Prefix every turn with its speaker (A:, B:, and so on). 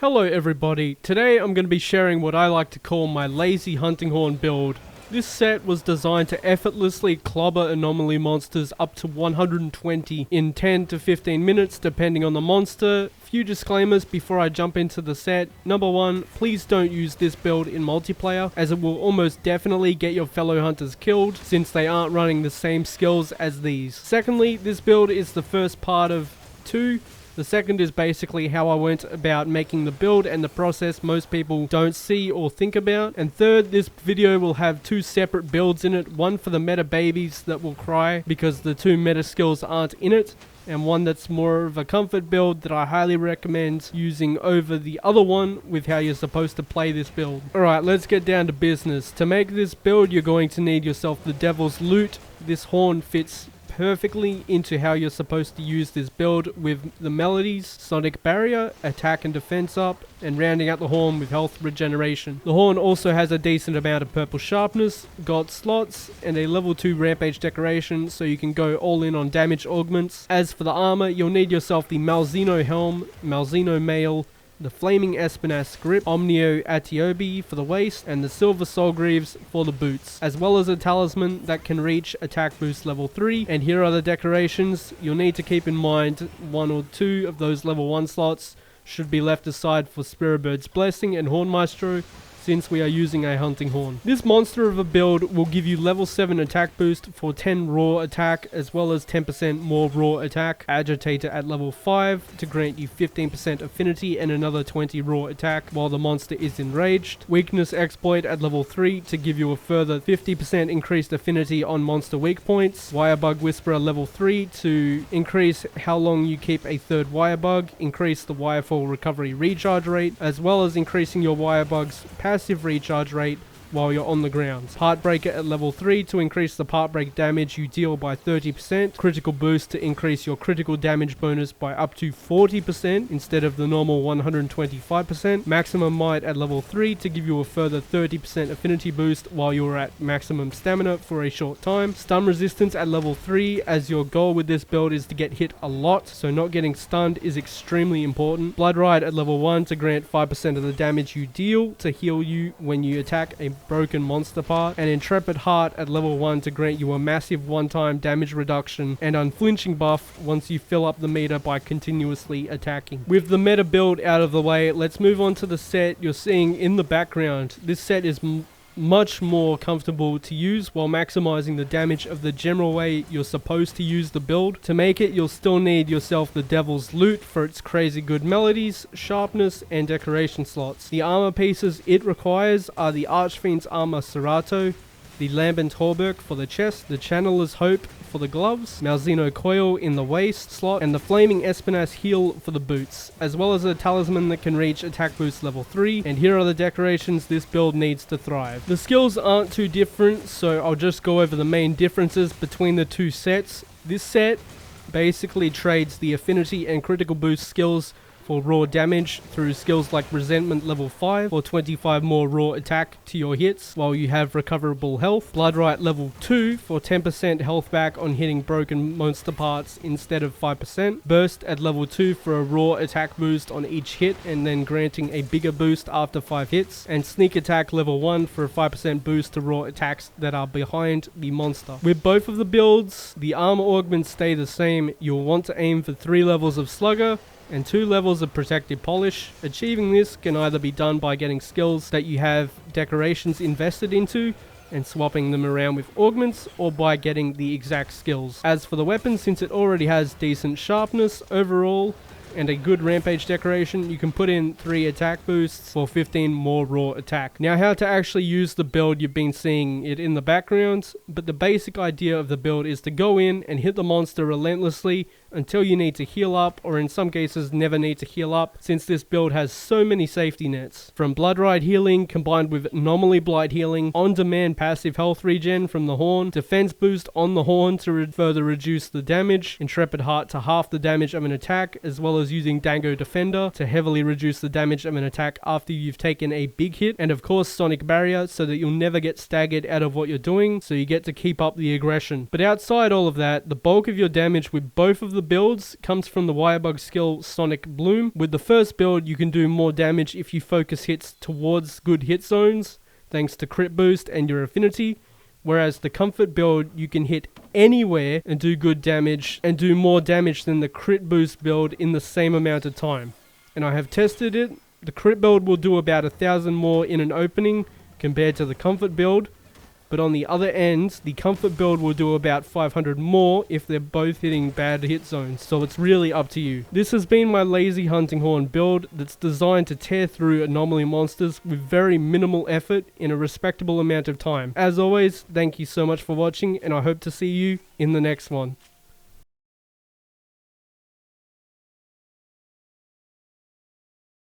A: Hello everybody, today I'm going to be sharing what I like to call my lazy hunting horn build. This set was designed to effortlessly clobber anomaly monsters up to 120 in 10 to 15 minutes depending on the monster. Few disclaimers before I jump into the set. Number one, please don't use this build in multiplayer as it will almost definitely get your fellow hunters killed since they aren't running the same skills as these. Secondly, this build is the first part of two. The second is basically how I went about making the build and the process most people don't see or think about. And third, this video will have two separate builds in it. One for the meta babies that will cry because the two meta skills aren't in it. And one that's more of a comfort build that I highly recommend using over the other one with how you're supposed to play this build. Alright, let's get down to business. To make this build, you're going to need yourself the Devil's Loot. This horn fits perfectly into how you're supposed to use this build with the melodies, sonic barrier, attack and defense up, and rounding out the horn with health regeneration. The horn also has a decent amount of purple sharpness, got slots, and a level 2 rampage decoration so you can go all in on damage augments. As for the armor, you'll need yourself the Malzeno helm, Malzeno mail, the Flaming Espinas grip, Omnio Atiobi for the waist, and the Silver Soul Greaves for the boots, as well as a talisman that can reach attack boost level 3. And here are the decorations. You'll need to keep in mind one or two of those level 1 slots should be left aside for Spiritbird's Blessing and Horn Maestro, since we are using a hunting horn. This monster of a build will give you level 7 attack boost for 10 raw attack as well as 10% more raw attack. Agitator at level 5 to grant you 15% affinity and another 20 raw attack while the monster is enraged. Weakness exploit at level 3 to give you a further 50% increased affinity on monster weak points. Wirebug Whisperer level 3 to increase how long you keep a third wirebug, increase the wirefall recovery recharge rate, as well as increasing your wirebug's passive recharge rate while you're on the ground. Heartbreaker at level 3 to increase the part break damage you deal by 30%. Critical boost to increase your critical damage bonus by up to 40% instead of the normal 125%. Maximum might at level 3 to give you a further 30% affinity boost while you're at maximum stamina for a short time. Stun resistance at level 3 as your goal with this build is to get hit a lot, so not getting stunned is extremely important. Blood Ride at level 1 to grant 5% of the damage you deal to heal you when you attack a broken monster part, and Intrepid Heart at level 1 to grant you a massive one-time damage reduction and unflinching buff once you fill up the meter by continuously attacking. With the meta build out of the way, let's move on to the set you're seeing in the background. This set is much more comfortable to use while maximizing the damage of the general way you're supposed to use the build. To make it, you'll still need yourself the Devil's Loot for its crazy good melodies, sharpness, and decoration slots. The armor pieces it requires are the Archfiend's Armor Serato, the Lambent Hauberk for the chest, the Channeler's Hope for the gloves, Malzeno Coil in the waist slot, and the Flaming Espinas Heal for the boots, as well as a talisman that can reach attack boost level 3, and here are the decorations this build needs to thrive. The skills aren't too different, so I'll just go over the main differences between the two sets. This set basically trades the affinity and critical boost skills for raw damage through skills like Resentment level 5 for 25 more raw attack to your hits while you have recoverable health. Blood Right level 2 for 10% health back on hitting broken monster parts instead of 5%. Burst at level 2 for a raw attack boost on each hit and then granting a bigger boost after 5 hits. And Sneak Attack level 1 for a 5% boost to raw attacks that are behind the monster. With both of the builds, the armor augments stay the same. You'll want to aim for 3 levels of Slugger and 2 levels of Protective Polish. Achieving this can either be done by getting skills that you have decorations invested into and swapping them around with augments, or by getting the exact skills. As for the weapon, since it already has decent sharpness overall and a good rampage decoration, you can put in 3 attack boosts for 15 more raw attack. Now, how to actually use the build, you've been seeing it in the background, but the basic idea of the build is to go in and hit the monster relentlessly until you need to heal up, or in some cases never need to heal up, since this build has so many safety nets. From Blood Ride healing combined with Anomaly Blight healing, on-demand passive health regen from the horn, defense boost on the horn to further reduce the damage, Intrepid Heart to half the damage of an attack, as well as using Dango Defender to heavily reduce the damage of an attack after you've taken a big hit, and of course Sonic Barrier so that you'll never get staggered out of what you're doing, so you get to keep up the aggression. But outside all of that, the bulk of your damage with both of the the builds comes from the Wirebug skill Sonic Bloom. With the first build, you can do more damage if you focus hits towards good hit zones, thanks to crit boost and your affinity. Whereas the comfort build, you can hit anywhere and do good damage and do more damage than the crit boost build in the same amount of time. And I have tested it. The crit build will do about 1,000 more in an opening compared to the comfort build. But on the other end, the comfort build will do about 500 more if they're both hitting bad hit zones, so it's really up to you. This has been my lazy hunting horn build that's designed to tear through anomaly monsters with very minimal effort in a respectable amount of time. As always, thank you so much for watching, and I hope to see you in the next one.